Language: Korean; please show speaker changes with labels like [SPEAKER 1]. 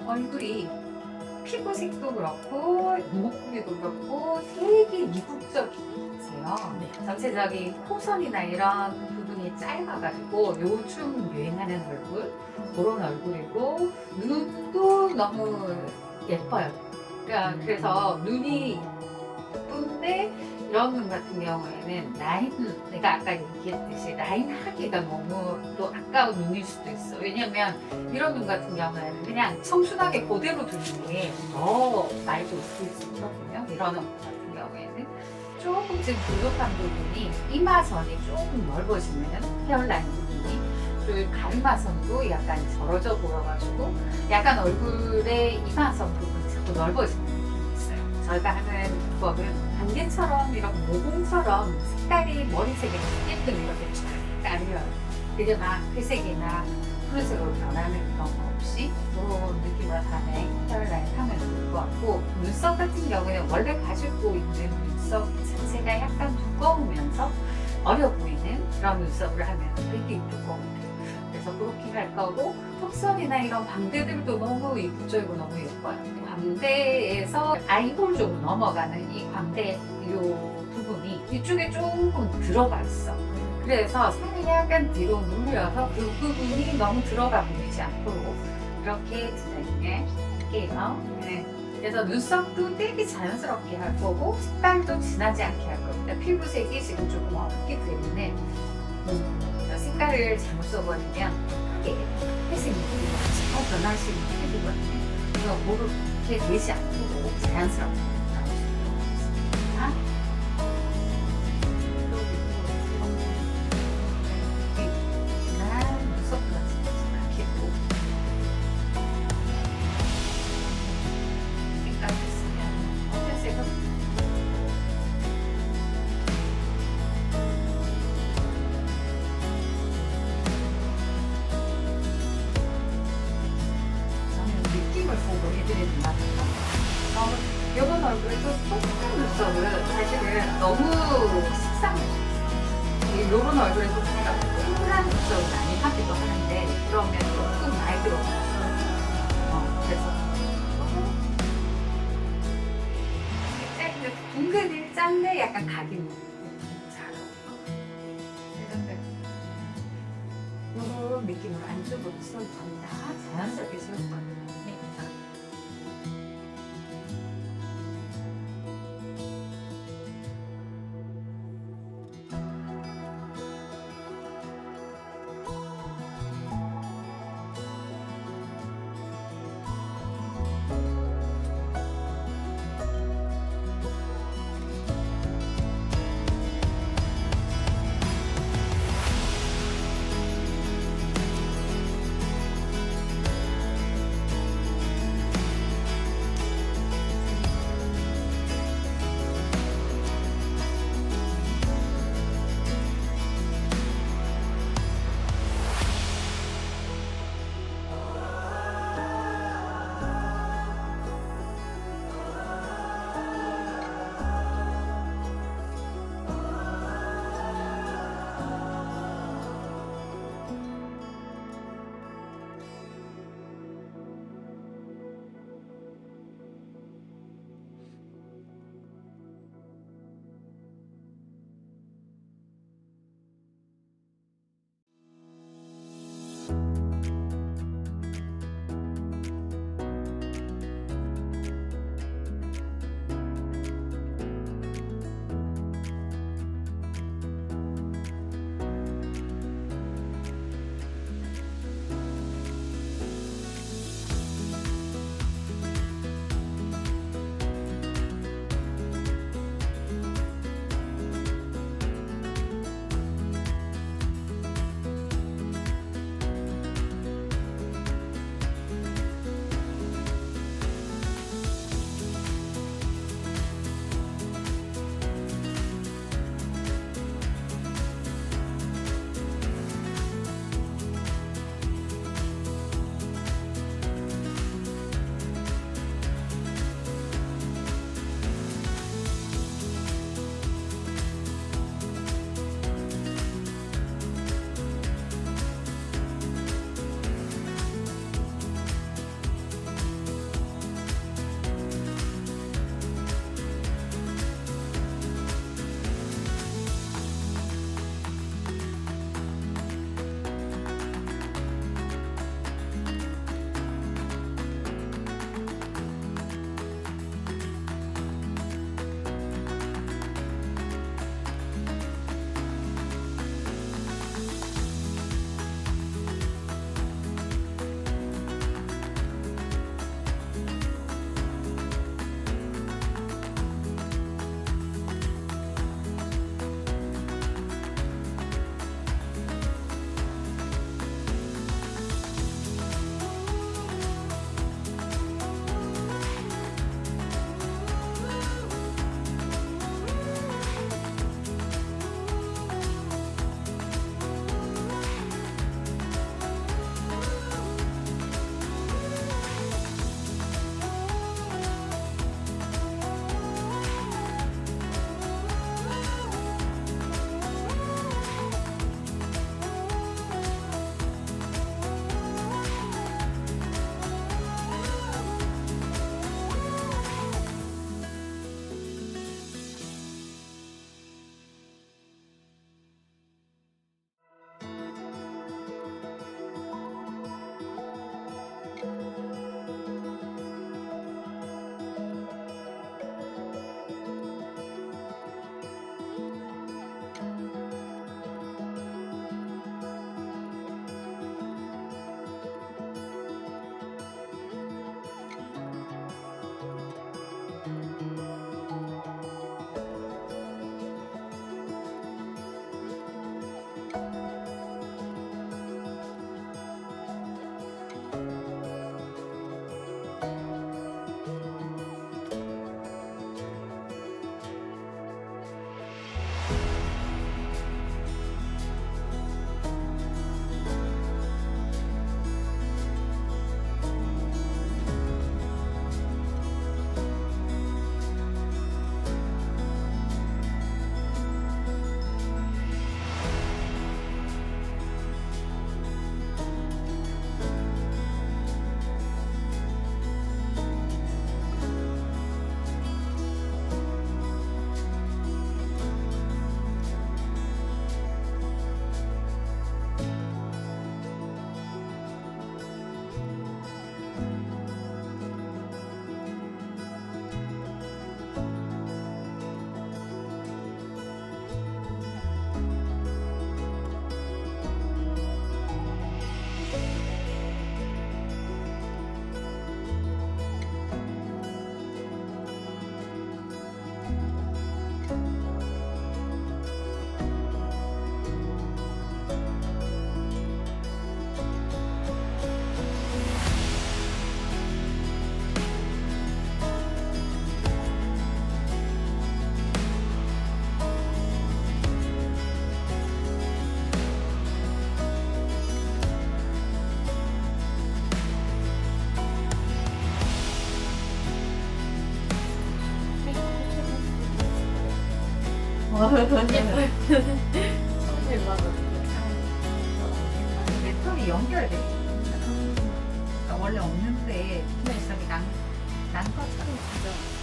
[SPEAKER 1] 얼굴이 피부색도 그렇고 목구리도 그렇고 되게 이국적이세요.
[SPEAKER 2] 네.
[SPEAKER 1] 전체적인 코선이나 이런 부분이 짧아가지고 요즘 유행하는 얼굴, 그런 얼굴이고 눈도 너무 예뻐요. 그러니까 그래서 눈이 예쁜데 이런 눈 같은 경우에는 내가 아까 얘기했듯이 라인 하기가 너무 또 아까운 눈일 수도 있어. 왜냐면 이런 눈 같은 경우에는 그냥 청순하게 그대로 두는 게 더 많이 좀 있을 수 있거든요. 이런 눈 같은 경우에는 조금씩 부족한 부분이 이마선이 조금 넓어지는 헤어라인 부분이, 그리고 가르마선도 약간 절어져 보여가지고 약간 얼굴의 이마선 부분이 자꾸 넓어지는 부분이 있어요. 저희가 하는 기법은 안개처럼 이렇게 모공처럼 색깔이 머리색이 예쁜 이렇게 쫙 깔려요. 그게 막 회색이나 푸른색으로 변하는 그런 거 없이 그런 느낌으로 다음에 헤어라인 하면 좋을 것 같고, 눈썹 같은 경우에는 원래 가지고 있는 눈썹 자체가 약간 두꺼우면서 어려 보이는 그런 눈썹을 하면 되게 이쁠 것 같아요. 그래서 그렇게 할 거고, 턱선이나 이런 광대들도 너무 이쁘죠. 너무 예뻐요. 광대에서 아이볼 쪽으로 넘어가는 이 광대 요 부분이 이쪽에 조금 들어가 있어. 그래서 살이 약간 뒤로 눌려서 그 부분이 너무 들어가 보이지 않도록 이렇게 디자인해 할게요. 네. 그래서 눈썹도 되게 자연스럽게 할 거고, 색깔도 진하지 않게 할 겁니다. 피부색이 지금 조금 어둡기 때문에 색깔을 잘못 써버리면 크게 회색 느낌이 변할 수 있는 피부거든요. 그래서 그렇게 되지 않도록 자연스럽게 나오시도록 하겠습니다. 이런 얼굴에도 똑같은 눈썹을 사실은 너무 식상해요. 이런 얼굴에도 제가 동그란 눈썹을 많이 하기도 하는데 그러면 조금 많이 들어가서 그래서 둥근을 짠데 약간 각인 잘 이런 느낌으로 안쪽으로 세울 겁니다. 자연스럽게 세울 겁니다.
[SPEAKER 2] 예뻐요. 네, 맞아요.
[SPEAKER 1] 내 털이 연결돼. 그러니까 원래 없는데
[SPEAKER 2] 네.
[SPEAKER 1] 저기 난 것처럼